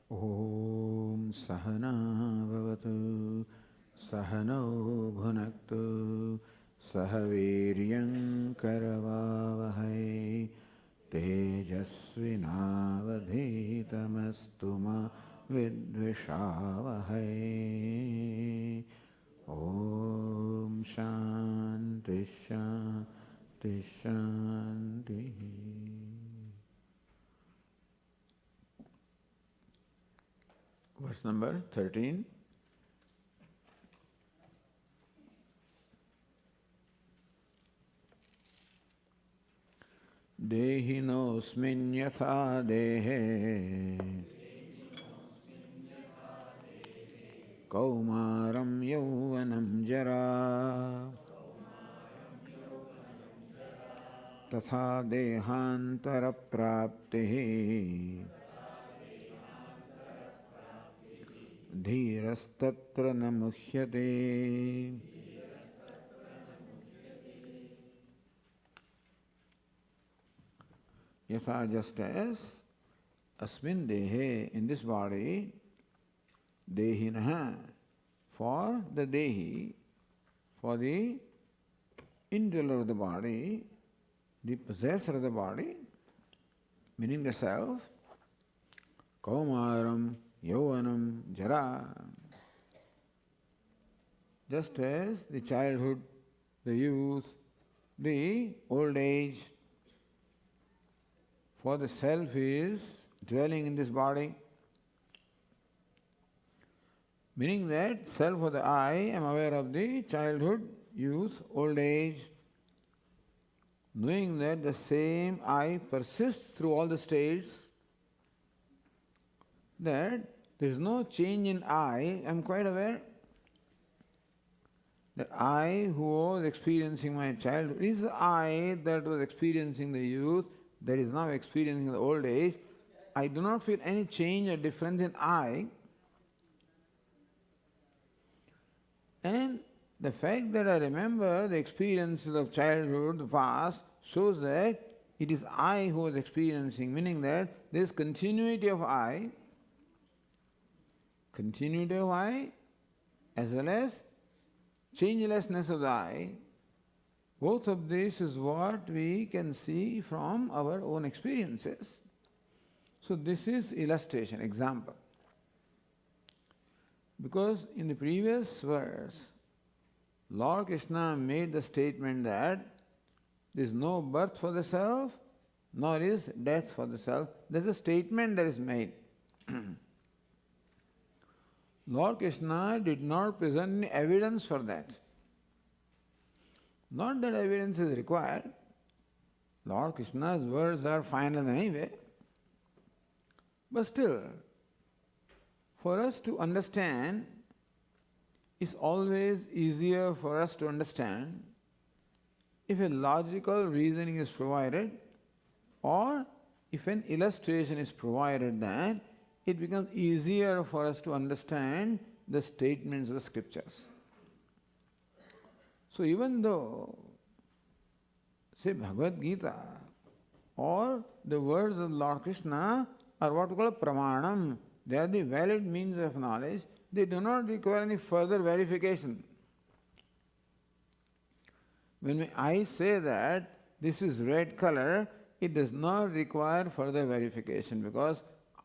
Om Sahana Bhavatu Sahano Bhunaktu Sahaviryam Karavavahai Tejasvinavadhitamastu ma Vidvishavahai. Om Shanti Shanti Shanti. Verse number 13. Dehinosmin yatha dehe Kaumaram yauvanam jara Tatha dehantara praptihi Dhirastatra namuhyate. Yatha, just as asmin dehe, in this body, dehinaha, for the dehi, for the indweller of the body, the possessor of the body, meaning the self, kaumaram, yauvanam, jara, just as the childhood, the youth, the old age, for the self is dwelling in this body, meaning that self for the I am aware of the childhood, youth, old age, knowing that the same I persists through all the states, that there is no change in I am quite aware. That I who was experiencing my childhood is the I that was experiencing the youth, that is now experiencing the old age. I do not feel any change or difference in I. And the fact that I remember the experiences of childhood, the past, shows that it is I who was experiencing, meaning that there is continuity of I as well as changelessness of the I. Both of this is what we can see from our own experiences. So this is illustration, example. Because in the previous verse, Lord Krishna made the statement that there is no birth for the self, nor is death for the self. There is a statement that is made. Lord Krishna did not present any evidence for that. Not that evidence is required. Lord Krishna's words are final anyway. But still, for us to understand, it's always easier for us to understand if a logical reasoning is provided or if an illustration is provided, then it becomes easier for us to understand the statements of the scriptures. So even though, say, Bhagavad Gita or the words of Lord Krishna are what we call pramanam, they are the valid means of knowledge, they do not require any further verification. When I say that this is red color, it does not require further verification because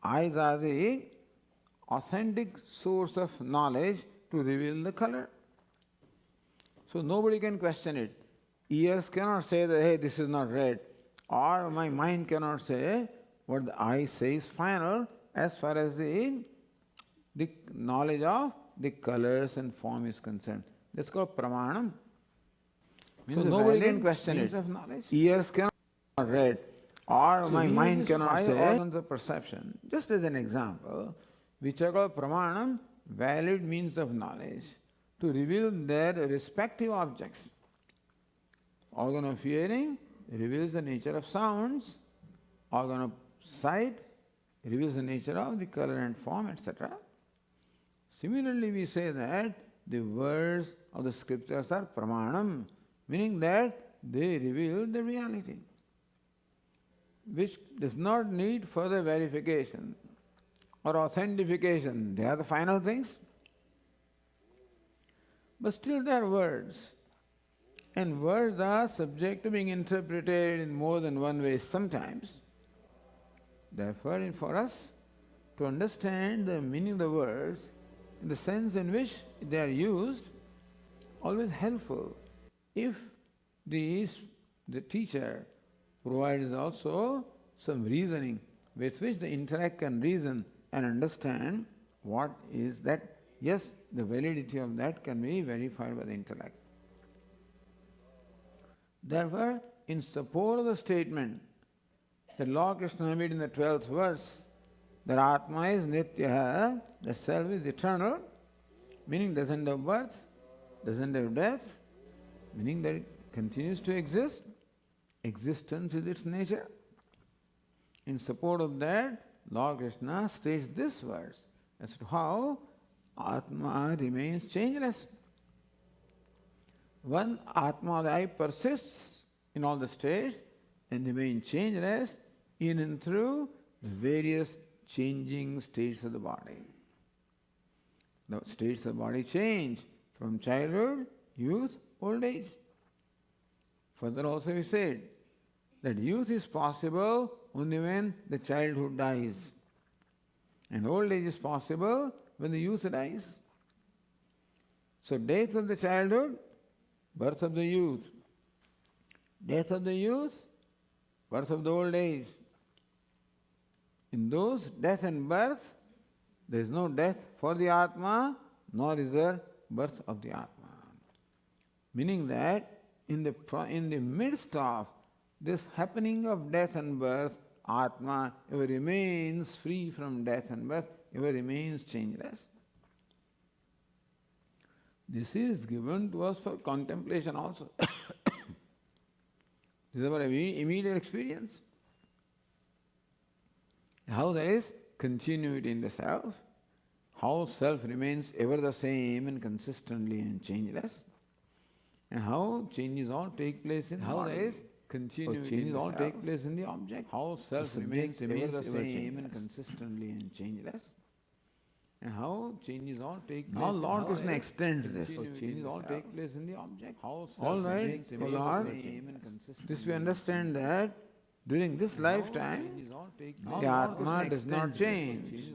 eyes are the authentic source of knowledge to reveal the color. So nobody can question it. Ears cannot say that, hey, this is not red. Or my mind cannot say what the eye says final as far as the knowledge of the colors and form is concerned. That's called pramanam. So nobody can question it. Ears cannot read, or so my mind cannot say. Organs of perception, just as an example, which are called pramanam, valid means of knowledge, to reveal their respective objects. Organ of hearing reveals the nature of sounds. Organ of sight reveals the nature of the color and form, etc. Similarly, we say that the words of the scriptures are pramanam, meaning that they reveal the reality, which does not need further verification. or authentication. They are the final things. But still they are words. And words are subject to being interpreted in more than one way sometimes. Therefore, for us to understand the meaning of the words in the sense in which they are used, always helpful. If the teacher provides also some reasoning with which the intellect can reason and understand what is that, yes, the validity of that can be verified by the intellect. Therefore, in support of the statement that Lord Krishna made in the 12th verse, that Atma is Nitya, the self is eternal, meaning doesn't have birth, doesn't have death, meaning that it continues to exist. Existence is its nature. In support of that, Lord Krishna states this verse as to how Atma remains changeless. One, Atma, the I, persists in all the states and remains changeless in and through the various changing states of the body. The states of the body change from childhood, youth, old age. Further also we said that youth is possible only when the childhood dies. And old age is possible when the youth dies. So death of the childhood, birth of the youth. Death of the youth, birth of the old age. In those death and birth, there is no death for the Atma, nor is there birth of the Atma. Meaning that in the midst of this happening of death and birth, Atma ever remains free from death and birth, ever remains changeless. This is given to us for contemplation also. This is our immediate experience. How there is continuity in the self, how self remains ever the same and consistently and changeless, and how changes all take place in how there is continuity changes all take place in the object, how self remains ever the same and consistently and changeless, and how changes all take place. Now Lord Krishna extends this. So changes all take place in the object. How all right, O Lord, this we understand that during this lifetime, the Atma does not change.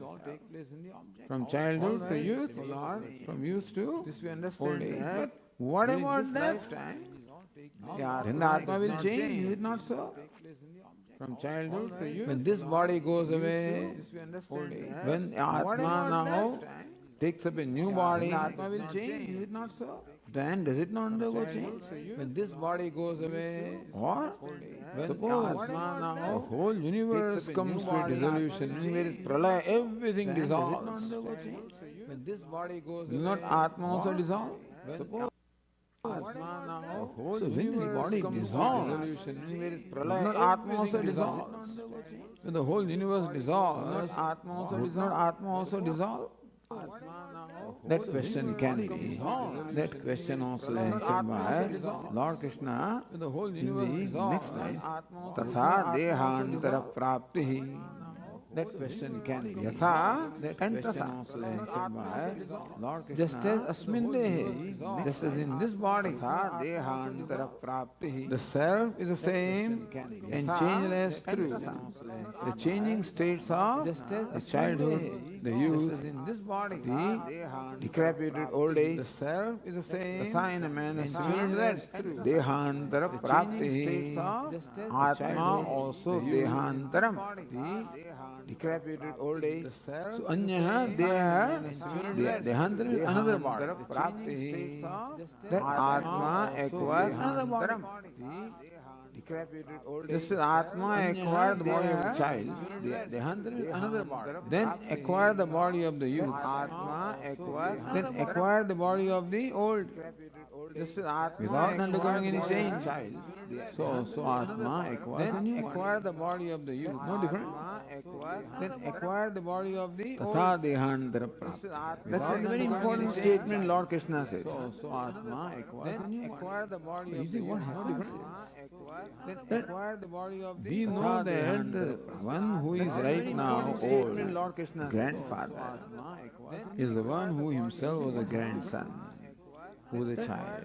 From childhood to youth, from youth to old age. But what about that? Then the Atma will change, is it not so? From childhood to youth. When this body goes away, when Atma now takes up a new body, Atma will change, is it not so? Then does it not undergo change? When this body goes away, or suppose Atma now, the whole universe comes to a dissolution, and where it pralaya, everything dissolves. When this body goes away, will not Atma also dissolve? Suppose Atma now, so when this body dissolves, will not Atma also dissolve? When the whole universe dissolves, will not Atma also dissolve? That question can be. That question also answered by Lord Krishna in the next line. Tatha dehantara prapti. That question can be. Yatha and tatha. Also answered by Lord Krishna. Just as asmin dehe, just as in this body, dehantara prapti. The self is the same and changeless through the changing states of the childhood, the youth, in this body, the decrepitated old age. The self is the same. Tatha in a manner similar through dehantara prapti. Atma also dehantaram. The decrepitated old age. So anyaha dehantaram is another body. Prapti. That Atma acquires another body. Decrepitated old age. Just as Atma acquired the body of the child, Dehantaram is another body. Then acquire the body of the youth. Atma acquires. Then acquire the body of the old. Just as Atma without undergoing any change. So Atma acquires. Then acquire the body of the youth. No different. Then acquire the body of the old. Tatha dehantara prapti. That's a very important statement Lord Krishna says. So Atma acquires. Then acquire the body of the youth. What happens? We know that the one who is right now old, grandfather, is the one who himself was a grandson, who was a child,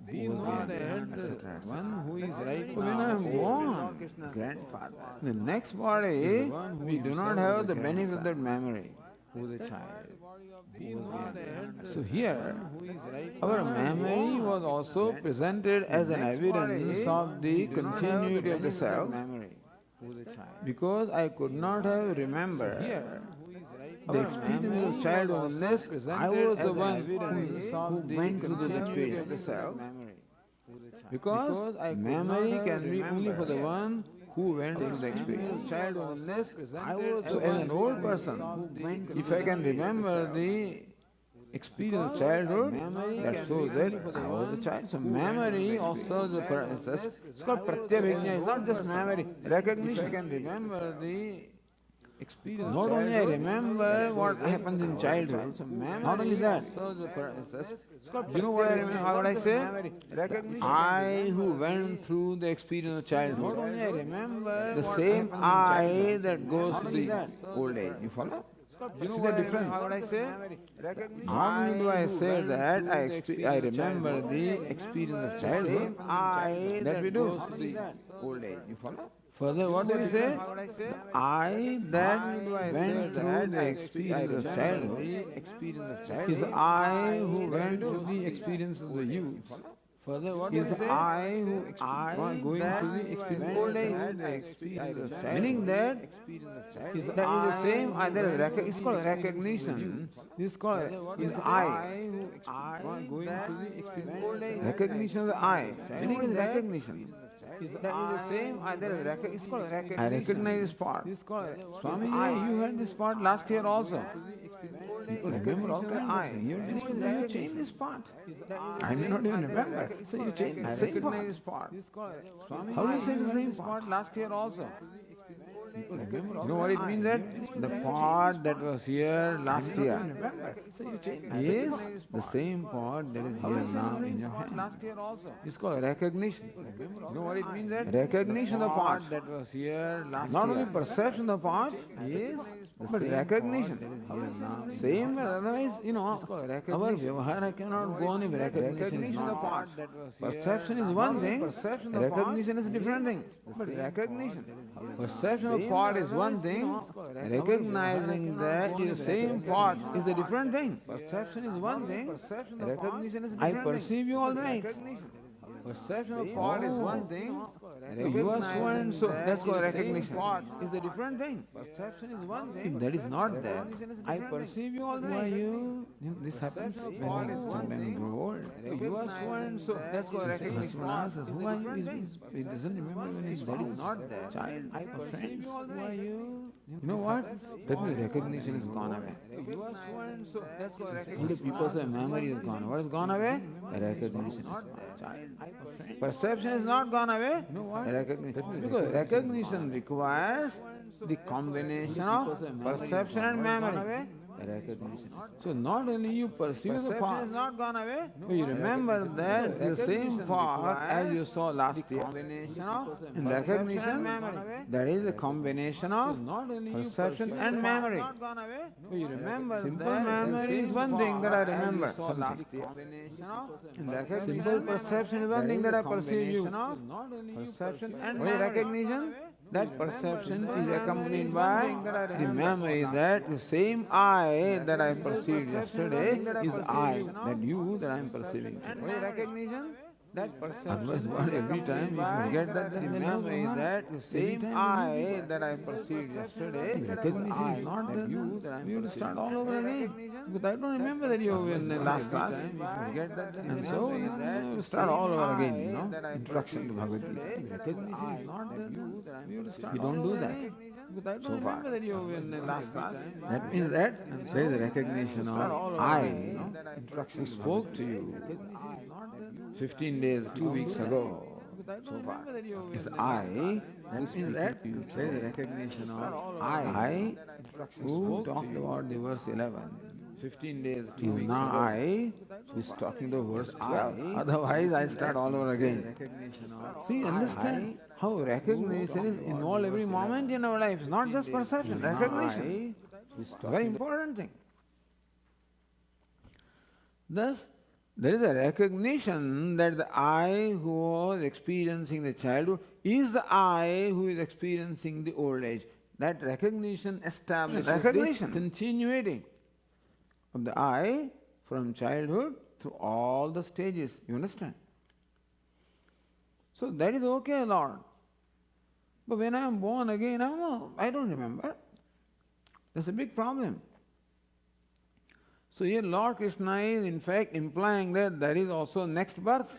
who was young, etc. One who is right now when I am born, grandfather. The next body, we do not have the benefit of that memory, who was a child, who was young. So here, our memory was also presented as an evidence of the continuity of the self, because I could not have remembered the experience of childhood unless I was the one who went through those experiences of the self. Because memory can be only for the one who went through the experience of childhood unless I was so as an old person, if I can remember the experience of childhood, that shows that I was a child. So memory also the it's called pratyabhijna. It's not just memory, recognition. I can remember the experience. Not only I remember what happens in childhood, so not only that. You know what I remember? What I say? I who went through the experience of childhood. Not only I remember the same I that goes to the old age. You follow? You know the difference? What I say? Not only do I say that I remember the experience of childhood, I that we do to the old age. You follow? Further, what do we say? The I that went through the experience of childhood is the I who went through the experience of the youth. Further, what is the I who going to the experience of old age? Meaning that is the same I. It's called recognition. This is called is I going to the experience of old age. Recognition of the I. Meaning what is recognition? Is the same I. It's called recognition. I recognize this part. Swami, you had this part last year also. You remember all kinds of things. You changed this part. I may not even remember. So you changed the same part. How do you say the same part last year also? You know what it means that the part that was here last year is the same part that is here now in your hand. It's called recognition. You know what it means that recognition of the part that was here last year. Not only perception of the part is, but recognition. Same, otherwise, our vyavahara cannot go on if recognition is not. Perception is one thing, recognition is a different thing. But recognition, perception of part is one thing, recognizing that the same part is a different thing. Perception is one thing, recognition is a different thing. I perceive you all right. Perception of part is one thing, you are so and so, that's called recognition. Part is a different thing. Perception is one thing. If that is not there, I perceive you all right. Who are you? This happens when you grow old. You are so and so, that's called recognition. Who are you? He doesn't remember when that is not there. Child, I friends, who are you? You know what? That means recognition is gone away. You are so and so, that's called recognition. Only people say memory is gone. What is gone away? Recognition is not there. Child, perception is not gone away. You know what? Recognition. Because recognition requires the combination of perception and memory. Recognition. So not only you perceive the part, is not gone away, but you remember that the same part as you saw last year. Combination of recognition, that is a combination of perception and memory. But you remember simple memory is one thing that I remember from last year. Simple perception is one thing that I perceive you. Perception and recognition. That perception is accompanied by the memory that the same I that I perceived yesterday is I, that you that I am perceiving today. Recognition? That perception. Otherwise, every time you forget that, the memory that the same I that I perceived yesterday, recognition is not that you that I am. You have to start all over again. Because I don't remember that you were in the last class. Forget that, and so you start all over again. Introduction to Bhagavad Gita. Recognition is not that you that I am. You don't do that. Because I don't remember that you were in the last class. That means that there is a recognition of I, who spoke to you 15 days, 2 weeks ago, so far, is I, that means that there is a recognition of I, who talked about the verse 11. 15 days, 2 weeks now ago. I is talking to verse 12. Otherwise, I start all over again. See, understand how recognition is involved every moment in our lives, not just perception, recognition. It's a very important thing. Thus, there is a recognition that the I who was experiencing the childhood is the I who is experiencing the old age. That recognition establishes the continuity of the I from childhood through all the stages. You understand? So that is okay, Lord. But when I am born again, I don't remember. That's a big problem. So here Lord Krishna is in fact implying that there is also next birth.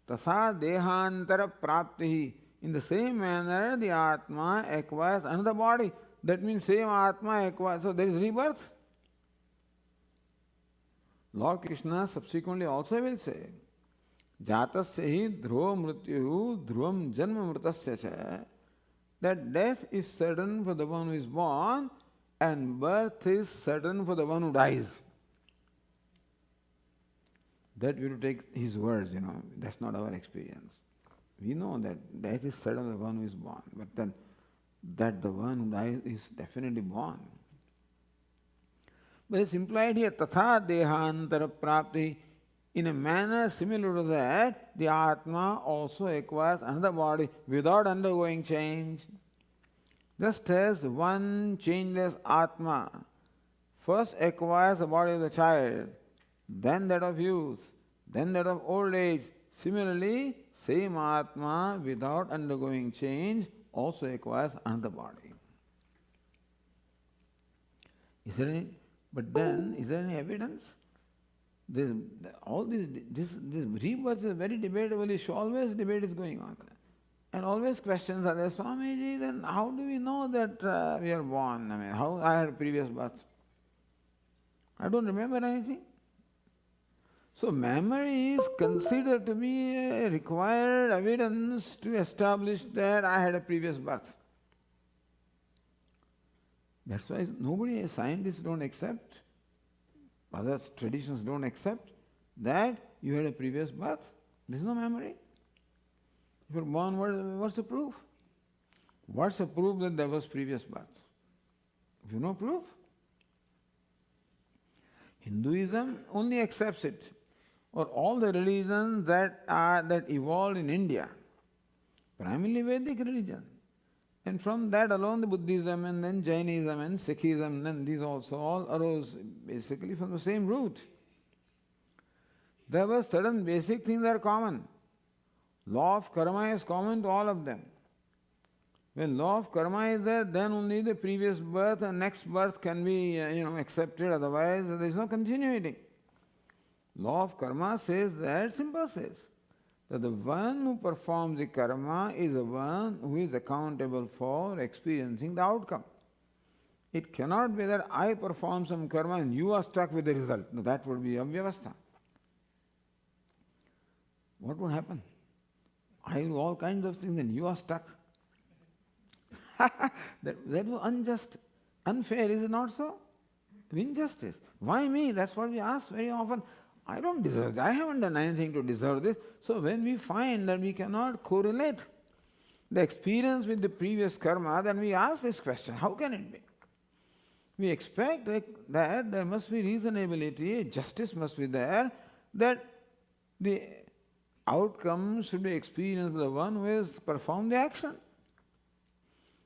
Tasa dehantara prapti. In the same manner, the Atma acquires another body. That means same Atma acquires. So there is rebirth. Lord Krishna subsequently also will say, Jatasya hi dhruva mrityu dhruvam janma mritasya cha. That death is certain for the one who is born and birth is certain for the one who dies. That we will take his words, that's not our experience. We know that death is certain for the one who is born, but then that the one who dies is definitely born. But it's implied here, tatha dehantara prapti. In a manner similar to that, the Atma also acquires another body without undergoing change. Just as one changeless Atma first acquires the body of the child, then that of youth, then that of old age. Similarly, same Atma without undergoing change also acquires another body. Is there any evidence? This rebirth is very debatable issue. Always debate is going on. And always questions are there. Swamiji, then how do we know that we are born? How I had previous birth? I don't remember anything. So memory is considered to be a required evidence to establish that I had a previous birth. That's why nobody, scientists don't accept, other traditions don't accept that you had a previous birth. There is no memory. If you are born, what's the proof? What's the proof that there was previous birth? If you know proof, Hinduism only accepts it, or all the religions that evolved in India, primarily Vedic religion. And from that alone the Buddhism and then Jainism and Sikhism, then these also all arose basically from the same root. There were certain basic things that are common. Law of karma is common to all of them. When law of karma is there, then only the previous birth and next birth can be accepted, otherwise there is no continuity. Law of karma says that, simple says, that the one who performs the karma is the one who is accountable for experiencing the outcome. It cannot be that I perform some karma and you are stuck with the result. No, that would be avyavastha. What would happen? I do all kinds of things and you are stuck. that was unjust. Unfair, is it not so? Injustice. Why me? That's what we ask very often. I don't deserve this. I haven't done anything to deserve this. So when we find that we cannot correlate the experience with the previous karma, then we ask this question, how can it be? We expect that there must be reasonability, justice must be there, that the outcome should be experienced by the one who has performed the action.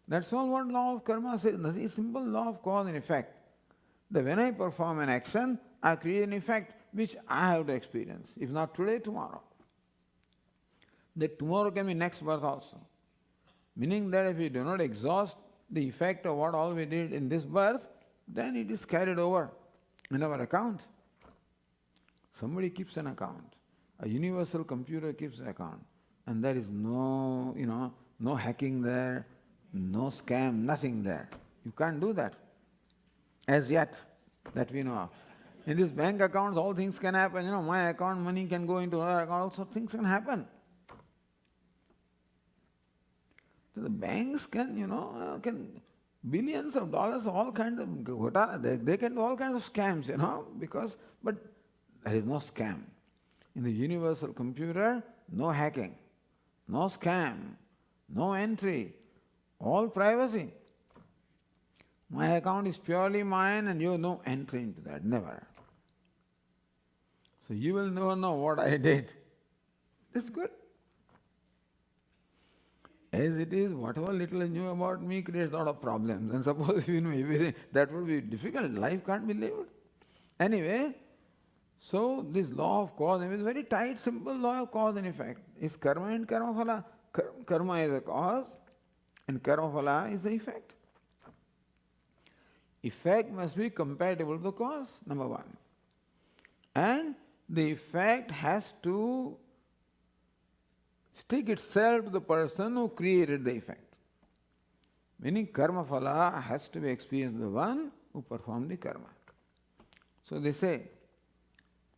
That's all what law of karma says. Nothing simple law of cause and effect. That when I perform an action, I create an effect which I have to experience. If not today, tomorrow. That tomorrow can be next birth also. Meaning that if we do not exhaust the effect of what all we did in this birth, then it is carried over in our account. Somebody keeps an account. A universal computer keeps an account. And there is no hacking there, no scam, nothing there. You can't do that. As yet, that we know of. In these bank accounts, all things can happen. My account, money can go into another account, also things can happen. So the banks can billions of dollars, all kinds of ghotala. They can do all kinds of scams, but there is no scam. In the universal computer, no hacking, no scam, no entry, all privacy. My account is purely mine and you have no entry into that, never. So you will never know what I did. That's good. As it is, whatever little you knew about me creates a lot of problems. And suppose you know everything, that would be difficult. Life can't be lived. Anyway, so this law of cause is a very tight, simple law of cause and effect. It's karma and karma phala. Karma is a cause and karma phala is the effect. Effect must be compatible to the cause, number one. And the effect has to stick itself to the person who created the effect. Meaning karma phala has to be experienced by the one who performed the karma. So they say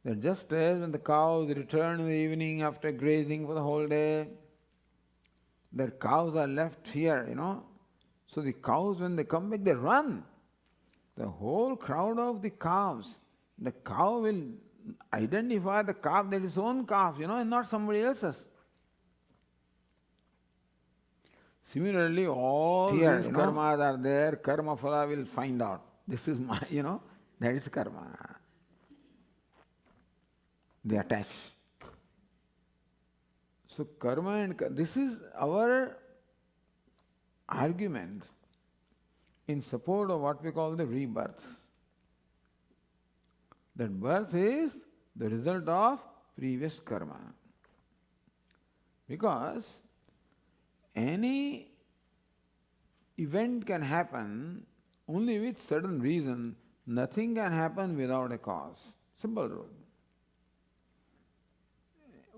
that just as when the cows return in the evening after grazing for the whole day, their cows are left here, So the cows, when they come back, they run. The whole crowd of the calves, the cow will identify the calf that is its own calf, and not somebody else's. Similarly, all here, these karmas are there, karma phala will find out. This is my, that is karma. They attach. So karma and this is our argument in support of what we call the rebirth. That birth is the result of previous karma. Because any event can happen only with certain reason. Nothing can happen without a cause. Simple rule.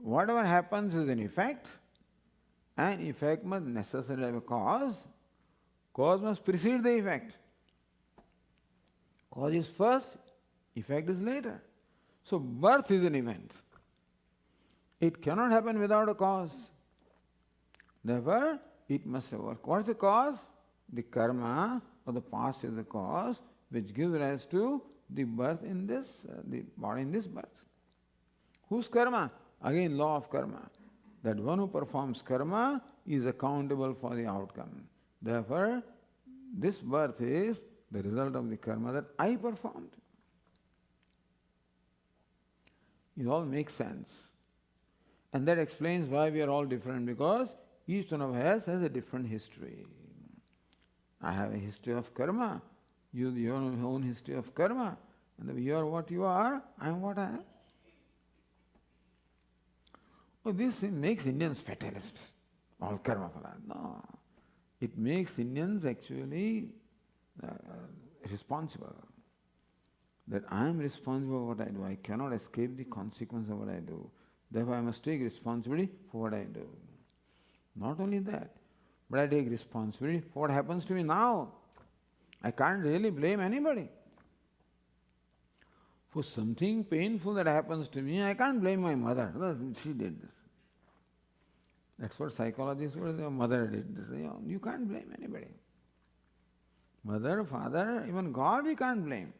Whatever happens is an effect, and effect must necessarily have a cause. Cause must precede the effect. Cause is first, effect is later. So birth is an event. It cannot happen without a cause. Therefore, it must have work. What is the cause? The karma or the past is the cause which gives rise to the birth in this, the body in this birth. Whose karma? Again, law of karma. That one who performs karma is accountable for the outcome. Therefore, this birth is the result of the karma that I performed. It all makes sense. And that explains why we are all different, because each one of us has a different history. I have a history of karma. You have your own history of karma. And you are what you are, I am what I am. Oh, this makes Indians fatalists. All karma phala. No. It makes Indians actually responsible. That I am responsible for what I do. I cannot escape the consequence of what I do. Therefore, I must take responsibility for what I do. Not only that, but I take responsibility for what happens to me now. I can't really blame anybody. For something painful that happens to me, I can't blame my mother. She did this. That's what psychologists would say, mother did this. You can't blame anybody. Mother, father, even God we can't blame.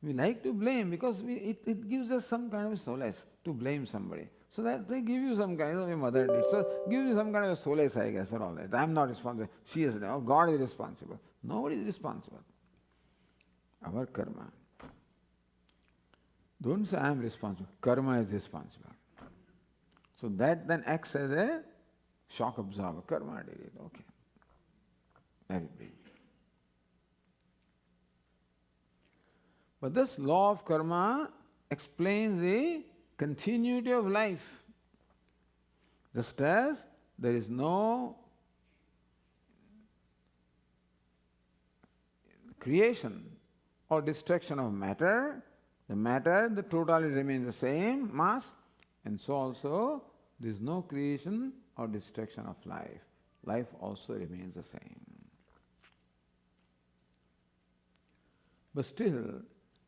We like to blame because it gives us some kind of solace to blame somebody. So that they give you some kind of a mother did. So give you some kind of a solace, I guess, for all that. I'm not responsible. She is, God is responsible. Nobody is responsible. Our karma. Don't say I am responsible. Karma is responsible. So that then acts as a shock absorber. Karma did it. Okay. Very big. But this law of karma explains the continuity of life. Just as there is no creation or destruction of matter, the totality remains the same, mass, and so also there is no creation or destruction of life. Life also remains the same. But still,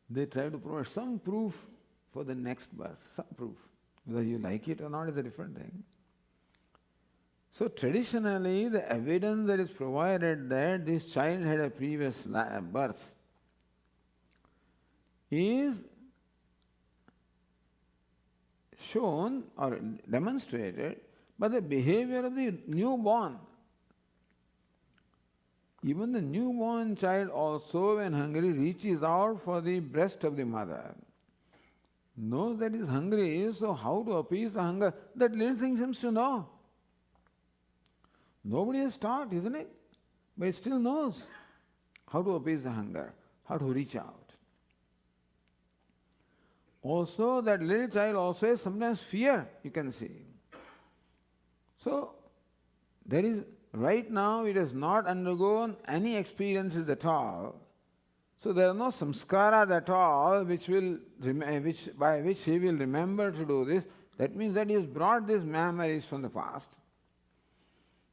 they try to provide some proof for the next birth, some proof. Whether you like it or not is a different thing. So traditionally, the evidence that is provided that this child had a previous birth is shown or demonstrated by the behavior of the newborn. Even the newborn child also, when hungry, reaches out for the breast of the mother. Knows that is hungry, so how to appease the hunger? That little thing seems to know. Nobody is taught, isn't it? But it still knows how to appease the hunger, how to reach out. Also, that little child also has sometimes fear, you can see. So, there is, right now it has not undergone any experiences at all. So there are no samskaras at all by which he will remember to do this. That means that he has brought these memories from the past.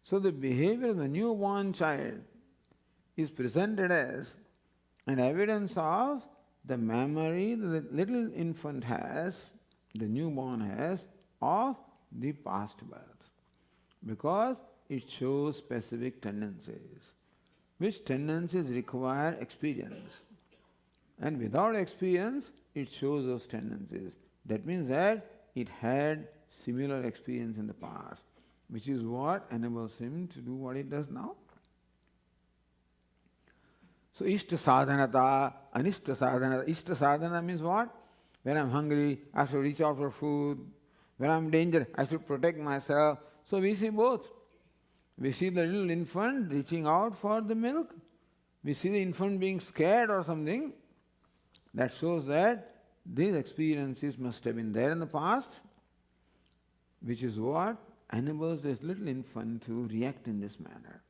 So the behavior of the newborn child is presented as an evidence of the memory that the little infant has, the newborn has, of the past birth. Because it shows specific tendencies, which tendencies require experience. And without experience, it shows those tendencies. That means that it had similar experience in the past, which is what enables him to do what it does now. So, Ishta sadhanata, Anishta sadhanata. Ishta sadhana means what? When I'm hungry, I should reach out for food. When I'm in danger, I should protect myself. So we see both. We see the little infant reaching out for the milk. We see the infant being scared or something. That shows that these experiences must have been there in the past, which is what enables this little infant to react in this manner.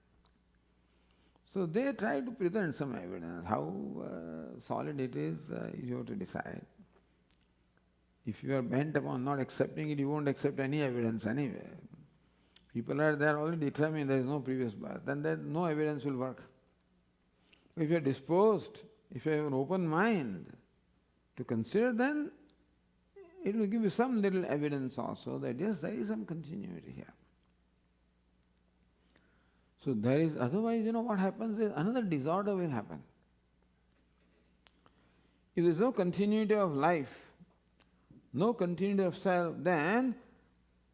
So they try to present some evidence. How solid it is, you have to decide. If you are bent upon not accepting it, you won't accept any evidence anyway. People are there already determined there is no previous birth, then no evidence will work. If you are disposed, if you have an open mind to consider, then it will give you some little evidence also that yes, there is some continuity here. So there is, otherwise, what happens is another disorder will happen. If there is no continuity of life, no continuity of self, then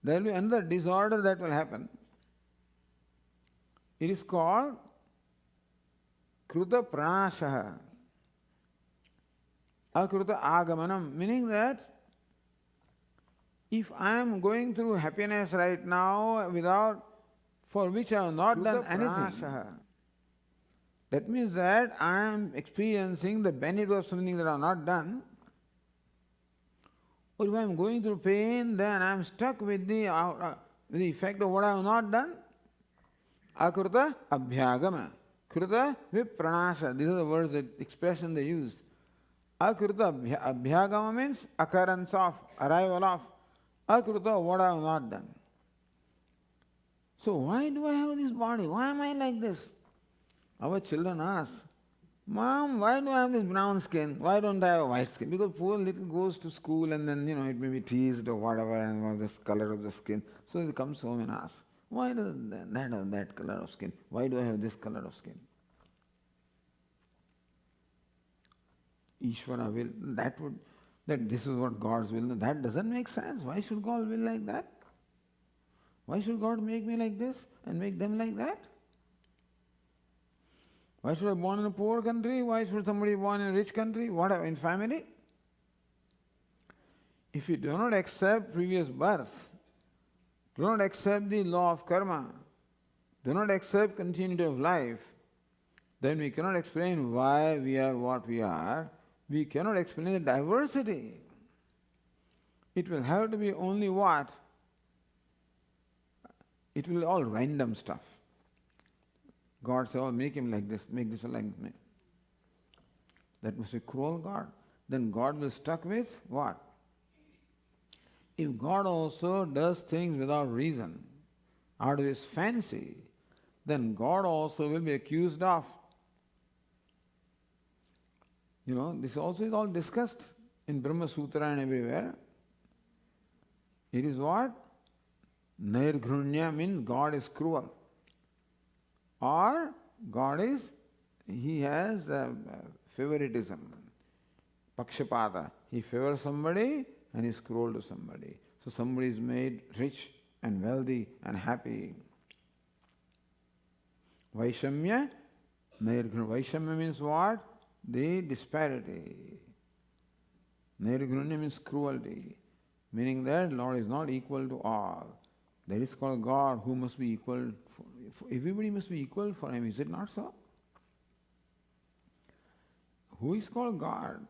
there will be another disorder that will happen. It is called Kruta Pranashaha, Akruta Agamanam, meaning that if I am going through happiness right now for which I have not done anything, that means that I am experiencing the benefit of something that I have not done. Or if I am going through pain, then I am stuck with the effect of what I have not done. Akruta Abhyagama. Kruta Vipranasha. These are the words, the expression they used. Akruta Abhyagama means occurrence of, arrival of. Akruta, what I have not done. So why do I have this body? Why am I like this? Our children ask, Mom, why do I have this brown skin? Why don't I have a white skin? Because poor little goes to school and then, it may be teased or whatever and this color of the skin. So he comes home and asks, why does that have that color of skin? Why do I have this color of skin? Ishvara will, that this is what God's will. That doesn't make sense. Why should God will like that? Why should God make me like this and make them like that? Why should I be born in a poor country? Why should somebody be born in a rich country? Whatever, in family? If you do not accept previous birth, do not accept the law of karma, do not accept continuity of life, then we cannot explain why we are what we are. We cannot explain the diversity. It will have to be only what? It will be all random stuff. God said, make him like this, make this like me. That must be cruel God. Then God will be stuck with what? If God also does things without reason, out of his fancy, then God also will be accused of. This also is all discussed in Brahma Sutra and everywhere. It is what? Nirghunya means God is cruel. Or God is, he has favoritism. Pakshapada. He favors somebody and is cruel to somebody. So somebody is made rich and wealthy and happy. Vaishamya, Nirghunya. Vaishamya means what? The disparity. Nirghunya means cruelty. Meaning that Lord is not equal to all. That is called God who must be equal. Everybody must be equal for him. Is it not so? Who is called God?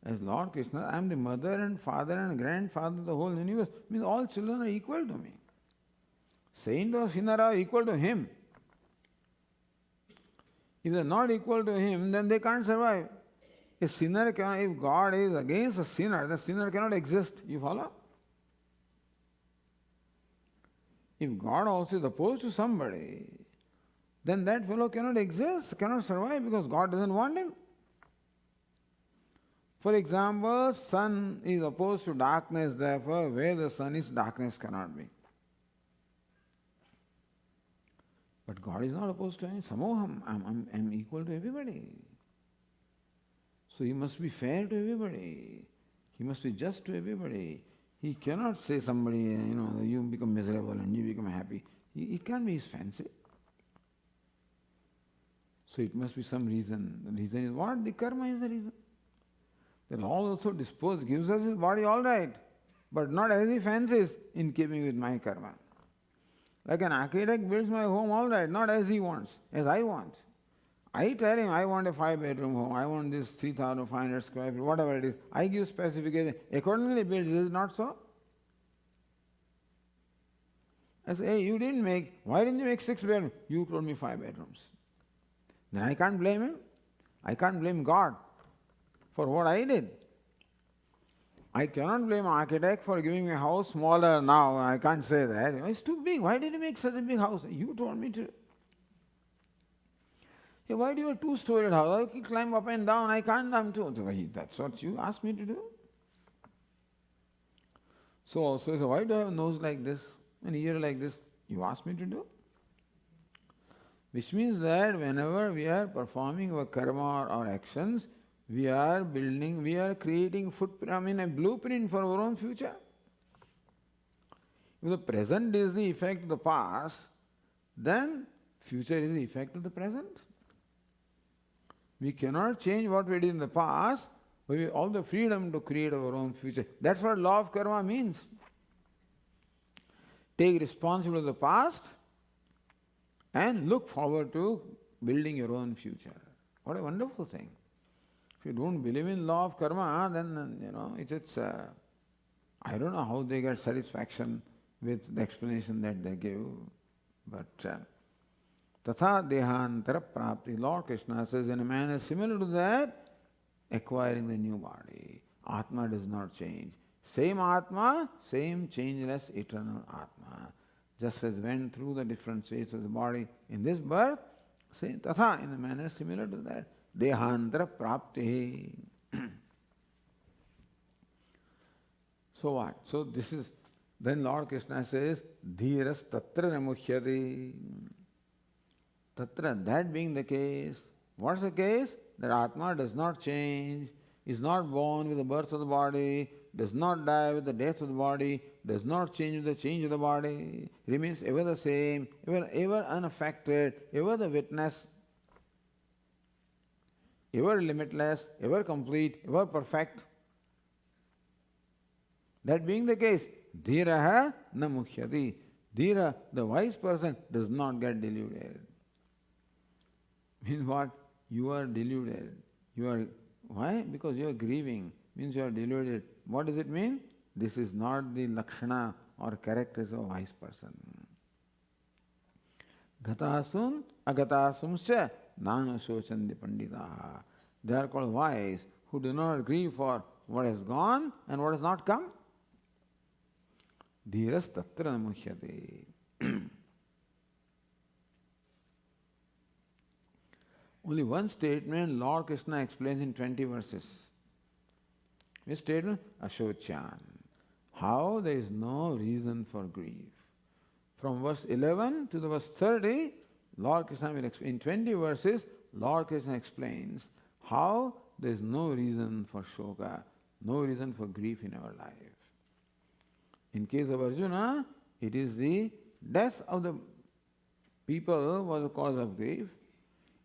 As Lord Krishna, I am the mother and father and grandfather of the whole universe. Means all children are equal to me. Saint or sinner are equal to him. If they are not equal to him, then they can't survive. A sinner cannot, if God is against a sinner, the sinner cannot exist. You follow? If God also is opposed to somebody, then that fellow cannot exist, cannot survive because God doesn't want him. For example, sun is opposed to darkness, therefore where the sun is, darkness cannot be. But God is not opposed to any samoham. I'm equal to everybody. So he must be fair to everybody. He must be just to everybody. He cannot say somebody, you become miserable and you become happy. It can't be his fancy. So it must be some reason. The reason is what? The karma is the reason. The Lord also disposed, gives us his body all right, but not as he fancies in keeping with my karma. Like an architect builds my home all right, not as he wants, as I want. I tell him I want a 5-bedroom home, I want this 3,500 square feet, whatever it is. I give specification. Accordingly he builds. Is it not so? I say, hey, why didn't you make 6 bedrooms? You told me 5 bedrooms. Then I can't blame him. I can't blame God for what I did. I cannot blame architect for giving me a house smaller now. I can't say that. It's too big. Why did you make such a big house? You told me to. Hey, why do you have a 2-storied house? I can climb up and down. I can't. I'm too. That's what you asked me to do. So why do I have a nose like this and ear like this? You asked me to do. Which means that whenever we are performing our karma or actions, we are creating a blueprint for our own future. If the present is the effect of the past, then future is the effect of the present. We cannot change what we did in the past, but we have all the freedom to create our own future. That's what law of karma means. Take responsibility of the past and look forward to building your own future. What a wonderful thing. If you don't believe in law of karma, then it's I don't know how they get satisfaction with the explanation that they give. But tatha dehantara prapti, Lord Krishna says in a manner similar to that, acquiring the new body. Atma does not change. Same Atma, same changeless eternal Atma. Just as went through the different states of the body in this birth, same tatha in a manner similar to that. Dehantara prapti. So what? So this is, then Lord Krishna says, Dhiras tatra namuhyati. Tatra, that being the case, what's the case? That Atma does not change, is not born with the birth of the body, does not die with the death of the body, does not change with the change of the body, remains ever the same, ever unaffected, ever the witness, ever limitless, ever complete, ever perfect. That being the case, dhiraha na mukhyati. Dhira, the wise person, does not get deluded. Means what? You are deluded. Why? Because you are grieving. Means you are deluded. What does it mean? This is not the lakshana or characters of a wise person. Gatasun agatasumsya nana sochandi panditaha. They are called wise who do not grieve for what has gone and what has not come. Dhiras tatra namuhyate. Only one statement Lord Krishna explains in 20 verses. This statement, Ashochan. How there is no reason for grief. From verse 11 to the verse 30, Lord Krishna will explain. In 20 verses, Lord Krishna explains how there is no reason for shoka, no reason for grief in our life. In case of Arjuna, it is the death of the people was the cause of grief.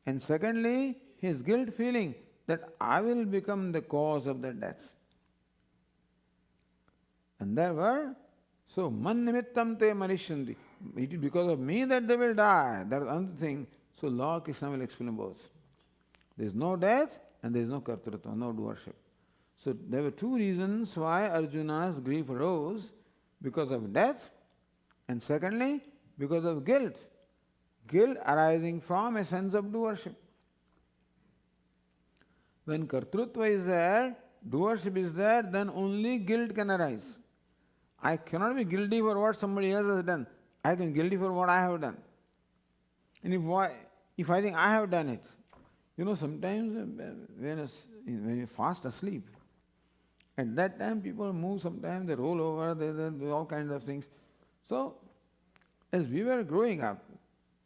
And secondly, his guilt feeling that I will become the cause of the death. And there were, so man nimittam te marishanti. It is because of me that they will die. That is another thing. So Lord Krishna will explain both. There is no death and there is no kartrutva, no doership. So there were two reasons why Arjuna's grief arose. Because of death, and secondly, because of guilt. Guilt arising from a sense of doership. When kartrutva is there, doership is there, then only guilt can arise. I cannot be guilty for what somebody else has done. I can be guilty for what I have done. And if I think I have done it, sometimes when you're fast asleep, at that time, people move sometimes, they roll over, they do all kinds of things. So, as we were growing up,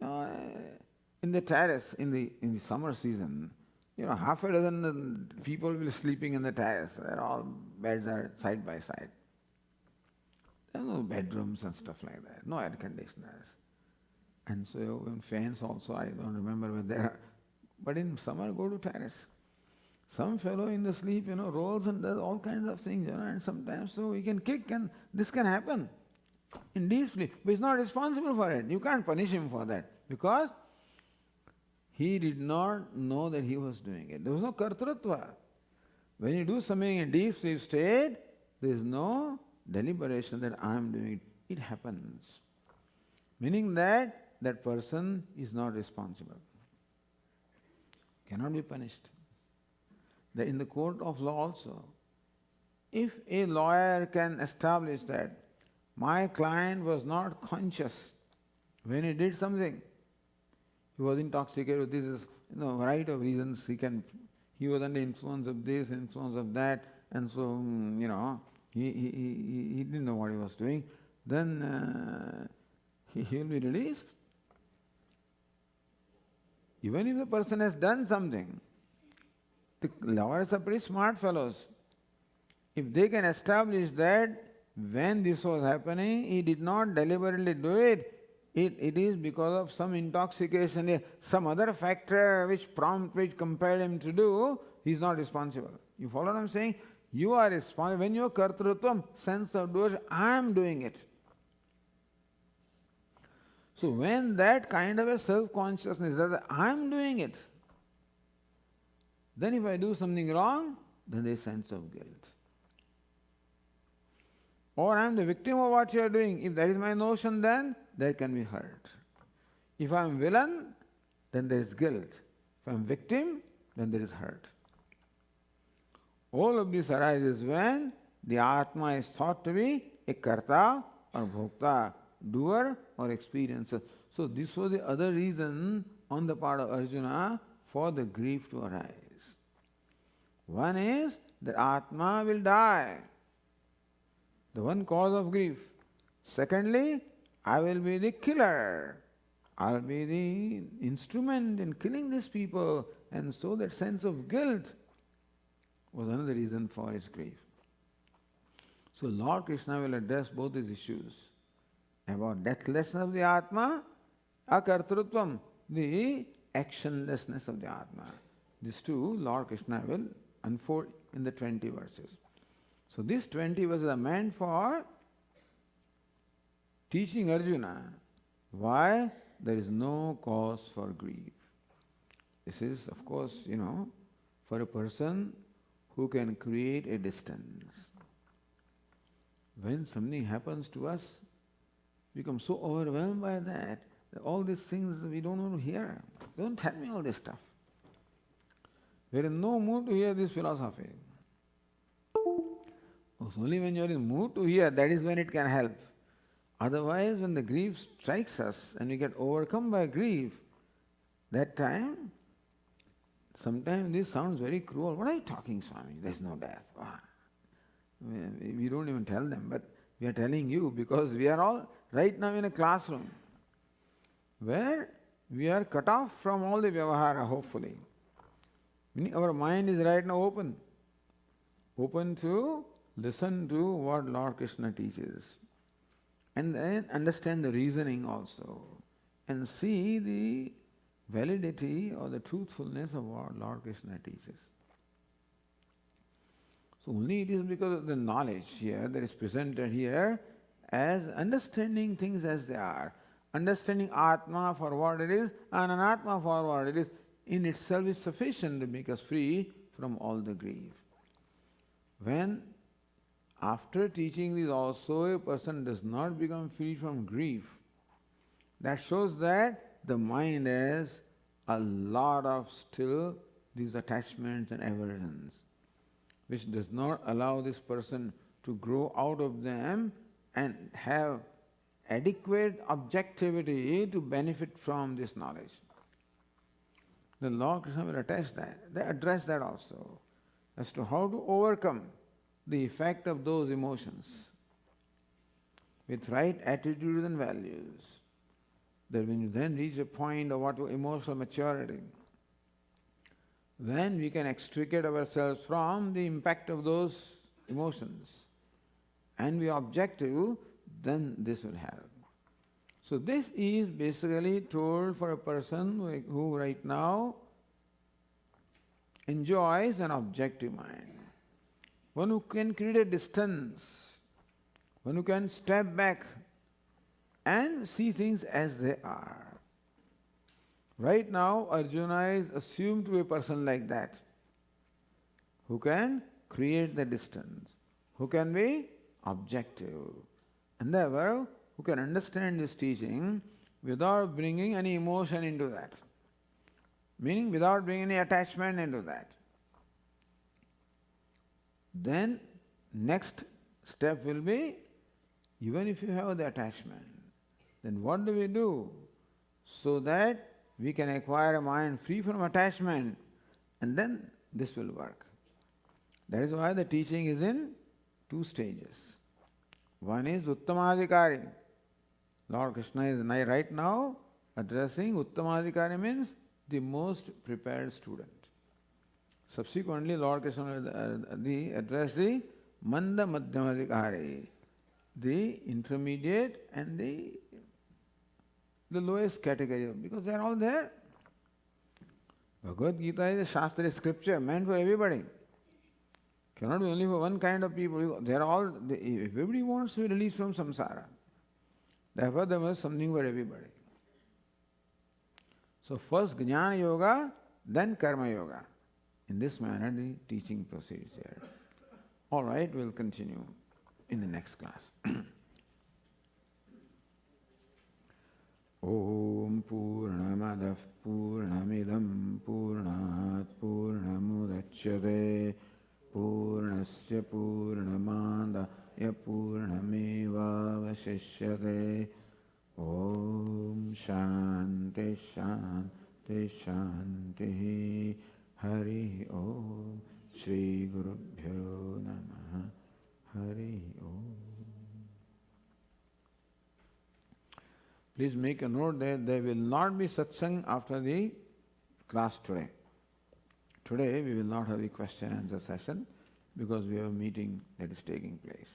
in the terrace, in the summer season, half a dozen people will be sleeping in the terrace. All beds are side by side. There are no bedrooms and stuff like that, no air conditioners. And so, fans also, I don't remember whether there are. But in summer, go to terrace. Some fellow in the sleep, rolls and does all kinds of things, and sometimes so he can kick and this can happen in deep sleep. But he's not responsible for it. You can't punish him for that because he did not know that he was doing it. There was no kartrutva. When you do something in deep sleep state, there is no deliberation that I am doing it. It happens. Meaning that person is not responsible. Cannot be punished. That in the court of law also, if a lawyer can establish that my client was not conscious when he did something, he was intoxicated, this is variety of reasons he was under influence of this, influence of that, and so he didn't know what he was doing, then he will be released. Even if the person has done something, the lawyers are pretty smart fellows. If they can establish that when this was happening, he did not deliberately do it, it is because of some intoxication, some other factor which compelled him to do, he is not responsible. You follow what I am saying? You are responsible. When you are kartrutvam, sense of doers, I am doing it. So when that kind of a self-consciousness that I am doing it, then if I do something wrong, then there is sense of guilt. Or I am the victim of what you are doing. If that is my notion, then there can be hurt. If I am villain, then there is guilt. If I am victim, then there is hurt. All of this arises when the Atma is thought to be a karta or bhokta, doer or experiencer. So this was the other reason on the part of Arjuna for the grief to arise. One is that Atma will die, the one cause of grief. Secondly, I will be the killer. I will be the instrument in killing these people. And so that sense of guilt was another reason for his grief. So Lord Krishna will address both these issues about deathlessness of the Atma, akartrutvam, the actionlessness of the Atma. These two Lord Krishna will unfold in the 20 verses. So these 20 verses are meant for teaching Arjuna why there is no cause for grief. This is, of course, for a person who can create a distance. When something happens to us, we become so overwhelmed by that all these things we don't want to hear. Don't tell me all this stuff. We are in no mood to hear this philosophy. It's only when you are in mood to hear, that is when it can help. Otherwise, when the grief strikes us and we get overcome by grief, that time, sometimes this sounds very cruel. What are you talking, Swami? There is no death. We don't even tell them, but We are telling you because we are all right now in a classroom where we are cut off from all the vyavahara, hopefully. Meaning our mind is right now open to listen to what Lord Krishna teaches. And then understand the reasoning also. And see the validity or the truthfulness of what Lord Krishna teaches. So only it is because of the knowledge here that is presented here as understanding things as they are. Understanding Atma for what it is and Anatma for what it is in itself is sufficient to make us free from all the grief. When after teaching this also a person does not become free from grief, that shows that the mind has a lot of still these attachments and aversions, which does not allow this person to grow out of them and have adequate objectivity to benefit from this knowledge. The Lord Krishna will address that also, as to how to overcome the effect of those emotions with right attitudes and values. That when you then reach a point of what emotional maturity, then we can extricate ourselves from the impact of those emotions and we are objective, then this will help. So this is basically told for a person who right now enjoys an objective mind. One who can create a distance, one who can step back and see things as they are. Right now, Arjuna is assumed to be a person like that, who can create the distance, who can be objective, and therefore who can understand this teaching without bringing any emotion into that, meaning without bringing any attachment into that. Then next step will be, even if you have the attachment, then what do we do so that we can acquire a mind free from attachment, and then this will work. That is why the teaching is in two stages. One is Uttamadhikari. Lord Krishna is right now addressing Uttamadhikari, means the most prepared student. Subsequently, Lord Krishna will address the Manda Madhyamadhikari, the intermediate and the lowest category, because they are all there. Bhagavad Gita is a Shastra scripture meant for everybody. Cannot be only for one kind of people. They are all, everybody wants to be released from samsara. Therefore, there was something for everybody. So first Jnana Yoga, then Karma Yoga. In this manner, the teaching proceeds here. All right, we'll continue in the next class. Om Purnamadah Purnamidam Purnat Purnamudachyate Purnasya Purnamadaya Purnameva Vasishyate. Om Shanti Shanti Shanti. Hari Om. Shri Gurubhyo Namaha. Hari Om. Please make a note that there will not be satsang after the class today. Today we will not have a question and answer session because we have a meeting that is taking place.